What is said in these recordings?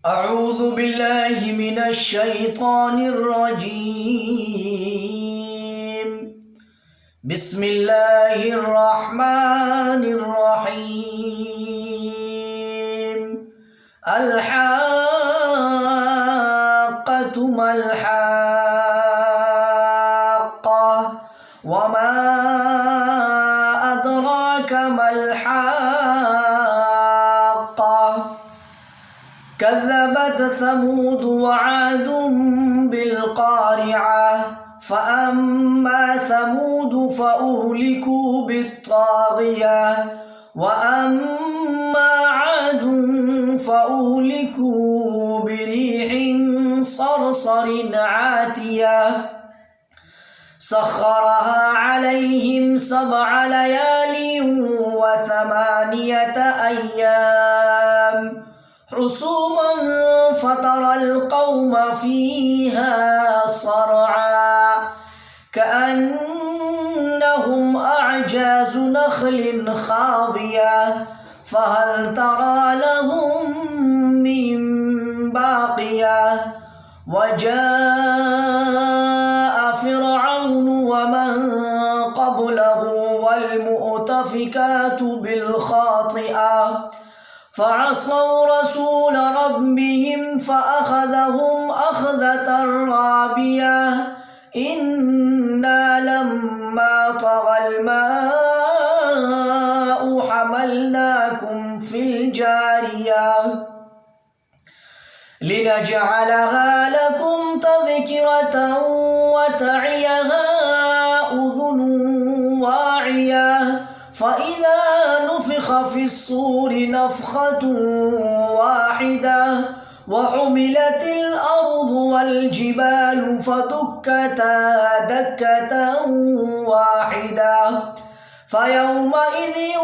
أعوذ بالله من الشيطان الرجيم. بسم الله الرحمن الرحيم. الحاقة ما الحاقة وما أدراك ما الحاقة كذبت ثمود وعاد بالقارعة فأما ثمود فأهلكوا بالطاغية وأما عاد فأهلكوا بريح صرصر عاتية سخرها عليهم 7 ليال و8 أيام حسوما فترى القوم فيها صرعا كأنهم أعجاز نخل خاوية فهل ترى لهم من باقية وجاء فرعون ومن قبله والمؤتفكات بالخاطئة فعصوا رسول ربهم فأخذهم أخذة رابية إنا لما طغى الماء حملناكم في الجارية لنجعلها لكم تذكرة وتعيها أذن واعية فإذا نفخ في الصور نفخة واحدة وحملت الأرض والجبال فدكتا دكة واحدة فيومئذ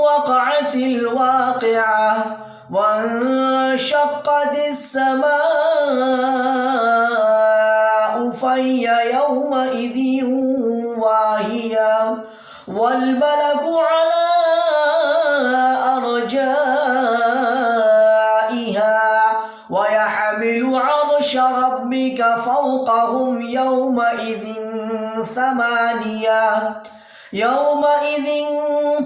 وقعت الواقعة وانشقت السماء فهي يومئذ واهية والملك على أرجائها ويحمل عرش ربك فوقهم يومئذ 8 يومئذ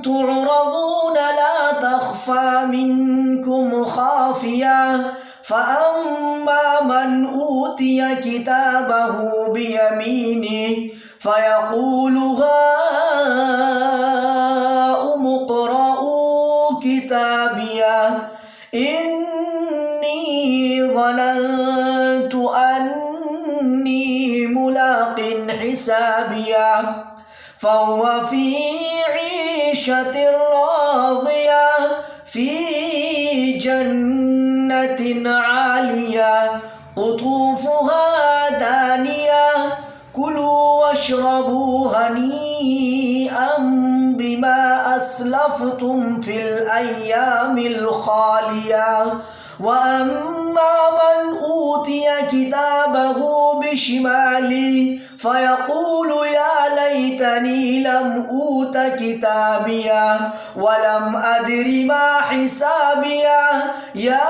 تعرضون لا تخفى منكم خافية فأما من أوتي كتابه بيمينه فيقول هاؤم اقرءوا كتابيه إني ظننت أني ملاق حسابيه فهو في عيشة راضية في جنة عالية قطوفها دانية كلوا واشربوا هنيئا بما أسلفتم في الأيام الخالية وأما من أوتي كتابه بشماله فيقول يا ليتني لم أوت كتابيه ولم أدر ما حسابيه يا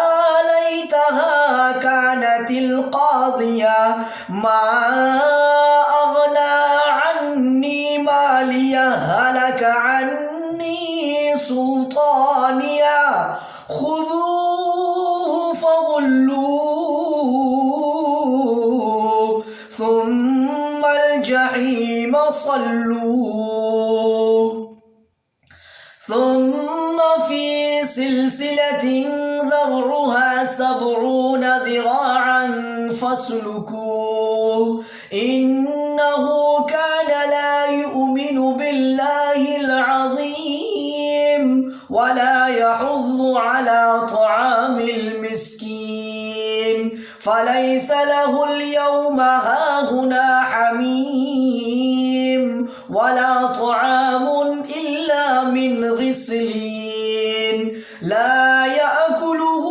ليتها كانت القاضية ما أغنى عني ماليه هلك عني سلطانيه خذوه فغلوه ثم الجحيم صلوه ثم في سلسلة ذرعها 70 ذراعا فاسلكوه إنه كان لا يؤمن بالله العظيم ولا يحض على طعام المسكين فليس له اليوم هاهنا حميم ولا طعام إلا من غسلين لا يأكله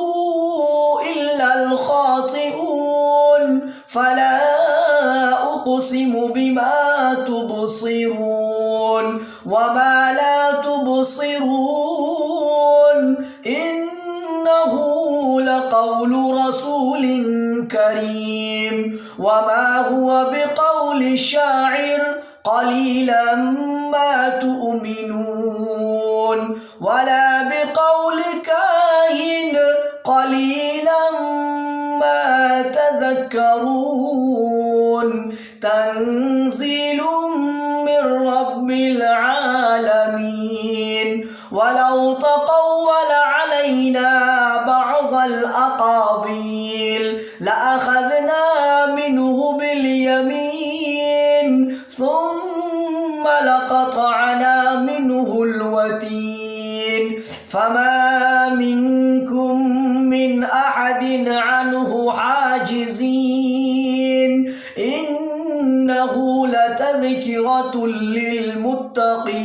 إلا الخاطئون فلا أقسم بما تبصرون وما لا تبصرون إنه لقول قول رسول كريم وما هو بقول شاعر قليلا ما تؤمنون ولا بقول كاهن قليلا ما تذكرون تنزيل من رب العالمين ولو تقول علينا بعض الأقاويل لأخذنا منه باليمين ثم لقطعنا منه الوتين فما منكم من أحد عنه حاجزين إنه لتذكرة للمتقين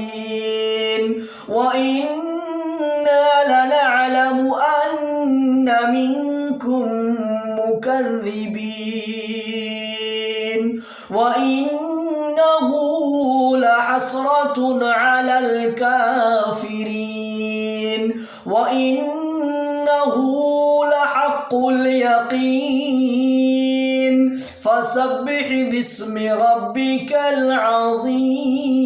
وإنا لنعلم أن منكم مكذبين وإنه لحسرة على الكافرين وإنه لحق اليقين فسبح باسم ربك العظيم.